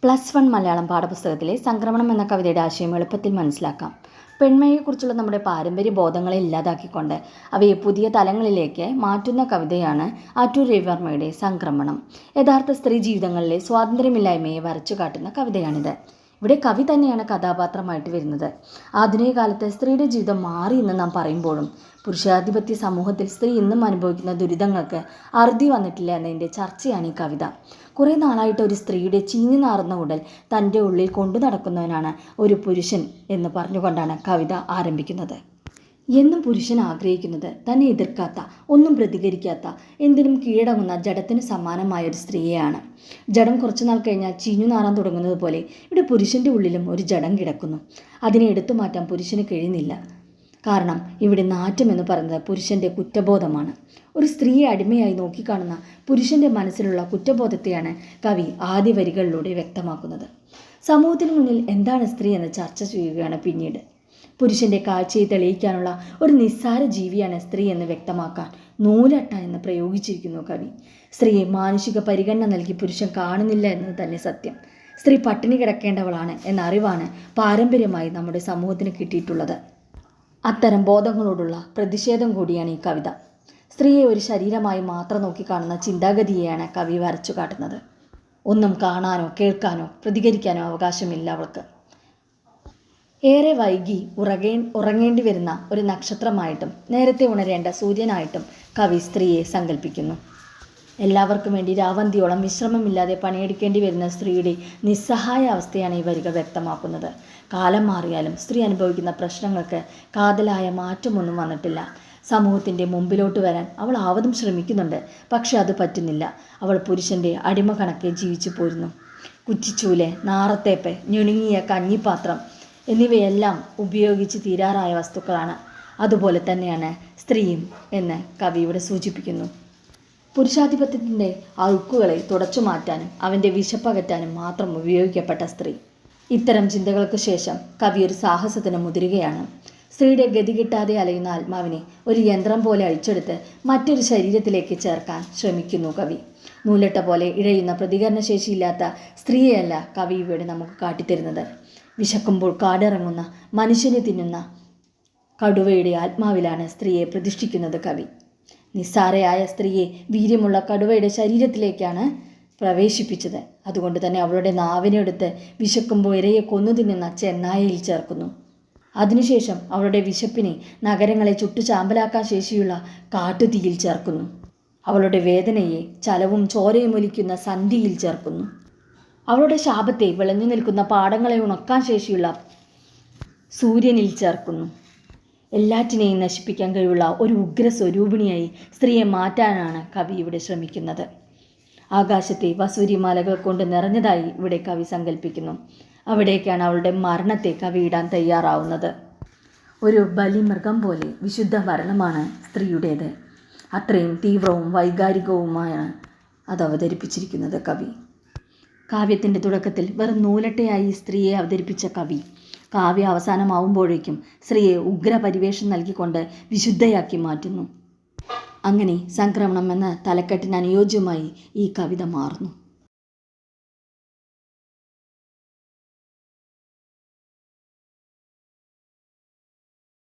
+1 മലയാളം പാഠപുസ്തകത്തിലെ സംക്രമണം എന്ന കവിതയുടെ ആശയം എളുപ്പത്തിൽ മനസ്സിലാക്കാം. പെൺമയെക്കുറിച്ചുള്ള നമ്മുടെ പാരമ്പര്യ ബോധങ്ങളെ ഇല്ലാതാക്കിക്കൊണ്ട് അവയെ പുതിയ തലങ്ങളിലേക്ക് മാറ്റുന്ന കവിതയാണ് ആറ്റൂർ രവിവർമ്മയുടെ സംക്രമണം. യഥാർത്ഥ സ്ത്രീ ജീവിതങ്ങളിലെ സ്വാതന്ത്ര്യമില്ലായ്മയെ വരച്ചു കാട്ടുന്ന കവിതയാണിത്. ഇവിടെ കവി തന്നെയാണ് കഥാപാത്രമായിട്ട് വരുന്നത്. ആധുനിക കാലത്ത് സ്ത്രീയുടെ ജീവിതം മാറി എന്ന് നാം പറയുമ്പോഴും പുരുഷാധിപത്യ സമൂഹത്തിൽ സ്ത്രീ ഇന്നും അനുഭവിക്കുന്ന ദുരിതങ്ങൾക്ക് അറുതി വന്നിട്ടില്ല എന്നതിൻ്റെ ചർച്ചയാണ് ഈ കവിത. കുറേ നാളായിട്ട് ഒരു സ്ത്രീയുടെ ചീഞ്ഞു നാറുന്ന ഉടൽ തൻ്റെ ഉള്ളിൽ കൊണ്ടു നടക്കുന്നവനാണ് ഒരു പുരുഷൻ എന്ന് പറഞ്ഞുകൊണ്ടാണ് കവിത ആരംഭിക്കുന്നത്. എന്നും പുരുഷൻ ആഗ്രഹിക്കുന്നത് തന്നെ എതിർക്കാത്ത, ഒന്നും പ്രതികരിക്കാത്ത, എന്തിനും കീഴടങ്ങുന്ന ജഡത്തിന് സമാനമായ ഒരു സ്ത്രീയെയാണ്. ജഡം കുറച്ചുനാൾ കഴിഞ്ഞാൽ ചീഞ്ഞു നാറാൻ തുടങ്ങുന്നത് പോലെ ഇവിടെ പുരുഷൻ്റെ ഉള്ളിലും ഒരു ജഡം കിടക്കുന്നു. അതിനെ എടുത്തു മാറ്റാൻ പുരുഷന് കഴിയുന്നില്ല. കാരണം ഇവിടെ നാറ്റം എന്ന് പറയുന്നത് പുരുഷൻ്റെ കുറ്റബോധമാണ്. ഒരു സ്ത്രീയെ അടിമയായി നോക്കിക്കാണുന്ന പുരുഷൻ്റെ മനസ്സിലുള്ള കുറ്റബോധത്തെയാണ് കവി ആദ്യ വരികളിലൂടെ വ്യക്തമാക്കുന്നത്. സമൂഹത്തിന് മുന്നിൽ എന്താണ് സ്ത്രീ എന്ന് ചർച്ച ചെയ്യുകയാണ് പിന്നീട്. പുരുഷൻ്റെ കാഴ്ചയെ തെളിയിക്കാനുള്ള ഒരു നിസ്സാര ജീവിയാണ് സ്ത്രീ എന്ന് വ്യക്തമാക്കാൻ നൂലട്ട എന്ന് പ്രയോഗിച്ചിരിക്കുന്നു കവി. സ്ത്രീയെ മാനുഷിക പരിഗണന നൽകി പുരുഷൻ കാണുന്നില്ല എന്നത് തന്നെ സത്യം. സ്ത്രീ പട്ടിണി കിടക്കേണ്ടവളാണ് എന്ന അറിവാണ് പാരമ്പര്യമായി നമ്മുടെ സമൂഹത്തിന് കിട്ടിയിട്ടുള്ളത്. അത്തരം ബോധങ്ങളോടുള്ള പ്രതിഷേധം കൂടിയാണ് ഈ കവിത. സ്ത്രീയെ ഒരു ശരീരമായി മാത്രം നോക്കിക്കാണുന്ന ചിന്താഗതിയെയാണ് കവി വരച്ചു കാട്ടുന്നത്. ഒന്നും കാണാനോ കേൾക്കാനോ പ്രതികരിക്കാനോ അവകാശമില്ല അവൾക്ക്. ഏറെ വൈകി ഉറങ്ങേണ്ടി വരുന്ന ഒരു നക്ഷത്രമായിട്ടും നേരത്തെ ഉണരേണ്ട സൂര്യനായിട്ടും കവി സ്ത്രീയെ സങ്കല്പിക്കുന്നു. എല്ലാവർക്കും വേണ്ടി രാവന്തിയോളം വിശ്രമമില്ലാതെ പണിയെടുക്കേണ്ടി വരുന്ന സ്ത്രീയുടെ നിസ്സഹായ അവസ്ഥയാണ് ഈ വരികൾ വ്യക്തമാക്കുന്നത്. കാലം മാറിയാലും സ്ത്രീ അനുഭവിക്കുന്ന പ്രശ്നങ്ങൾക്ക് കാതലായ മാറ്റമൊന്നും വന്നിട്ടില്ല. സമൂഹത്തിൻ്റെ മുമ്പിലോട്ട് വരാൻ അവൾ ആവതും ശ്രമിക്കുന്നുണ്ട്. പക്ഷെ അത് പറ്റുന്നില്ല. അവൾ പുരുഷൻ്റെ അടിമ കണക്കെ ജീവിച്ചു പോരുന്നു. കുറ്റിച്ചൂല്, നാറത്തേപ്പ്, ഞുണുങ്ങിയ കഞ്ഞിപ്പാത്രം എന്നിവയെല്ലാം ഉപയോഗിച്ച് തീരാറായ വസ്തുക്കളാണ്. അതുപോലെ തന്നെയാണ് സ്ത്രീയും എന്ന് കവി ഇവിടെ സൂചിപ്പിക്കുന്നു. പുരുഷാധിപത്യത്തിൻ്റെ അഴുക്കുകളെ തുടച്ചു മാറ്റാനും അവൻ്റെ വിശപ്പകറ്റാനും മാത്രം ഉപയോഗിക്കപ്പെട്ട സ്ത്രീ. ഇത്തരം ചിന്തകൾക്ക് ശേഷം കവി ഒരു സാഹസത്തിന് മുതിരുകയാണ്. സ്ത്രീയുടെ ഗതി കിട്ടാതെ അലയുന്ന ആത്മാവിനെ ഒരു യന്ത്രം പോലെ അഴിച്ചെടുത്ത് മറ്റൊരു ശരീരത്തിലേക്ക് ചേർക്കാൻ ശ്രമിക്കുന്നു കവി. നൂലട്ട പോലെ ഇഴയുന്ന പ്രതികരണശേഷിയില്ലാത്ത സ്ത്രീയെയല്ല കവി ഇവിടെ നമുക്ക് കാട്ടിത്തരുന്നത്. വിശക്കുമ്പോൾ കാടിറങ്ങുന്ന, മനുഷ്യനെ തിന്നുന്ന കടുവയുടെ ആത്മാവിലാണ് സ്ത്രീയെ പ്രതിഷ്ഠിക്കുന്നത് കവി. നിസ്സാരയായ സ്ത്രീയെ വീര്യമുള്ള കടുവയുടെ ശരീരത്തിലേക്കാണ് പ്രവേശിപ്പിച്ചത്. അതുകൊണ്ട് തന്നെ അവളുടെ നാവിനെടുത്ത് വിശക്കുമ്പോൾ ഇരയെ കൊന്നു തിന്നുന്ന ചെന്നായയിൽ ചേർക്കുന്നു. അതിനുശേഷം അവളുടെ വിശപ്പിനെ നഗരങ്ങളെ ചുട്ടുചാമ്പലാക്കാൻ ശേഷിയുള്ള കാട്ടുതീയിൽ ചേർക്കുന്നു. അവളുടെ വേദനയെ ചലവും ചോരയും ഒലിക്കുന്ന സന്ധിയിൽ ചേർക്കുന്നു. അവളുടെ ശാപത്തെ വിളഞ്ഞു നിൽക്കുന്ന പാടങ്ങളെ ഉണക്കാൻ ശേഷിയുള്ള സൂര്യനിൽ ചേർക്കുന്നു. എല്ലാറ്റിനെയും നശിപ്പിക്കാൻ കഴിവുള്ള ഒരു ഉഗ്രസ്വരൂപിണിയായി സ്ത്രീയെ മാറ്റാനാണ് കവി ഇവിടെ ശ്രമിക്കുന്നത്. ആകാശത്തെ വസൂരിമാലകൾ കൊണ്ട് നിറഞ്ഞതായി ഇവിടെ കവി സങ്കല്പിക്കുന്നു. അവിടേക്കാണ് അവളുടെ മരണത്തെ കവി ഇടാൻ തയ്യാറാവുന്നത്. ഒരു ബലിമൃഗം പോലെ വിശുദ്ധ മരണമാണ് സ്ത്രീയുടേത്. അത്രയും തീവ്രവും വൈകാരികവുമാണ് അത് അവതരിപ്പിച്ചിരിക്കുന്നത് കവി. കാവ്യത്തിൻ്റെ തുടക്കത്തിൽ വെറും നൂലട്ടയായി സ്ത്രീയെ അവതരിപ്പിച്ച കവി കാവ്യ അവസാനമാവുമ്പോഴേക്കും സ്ത്രീയെ ഉഗ്രപരിവേഷം നൽകിക്കൊണ്ട് വിശുദ്ധയാക്കി മാറ്റുന്നു. അങ്ങനെ സംക്രമണം എന്ന തലക്കെട്ടിന് അനുയോജ്യമായി ഈ കവിത മാറുന്നു.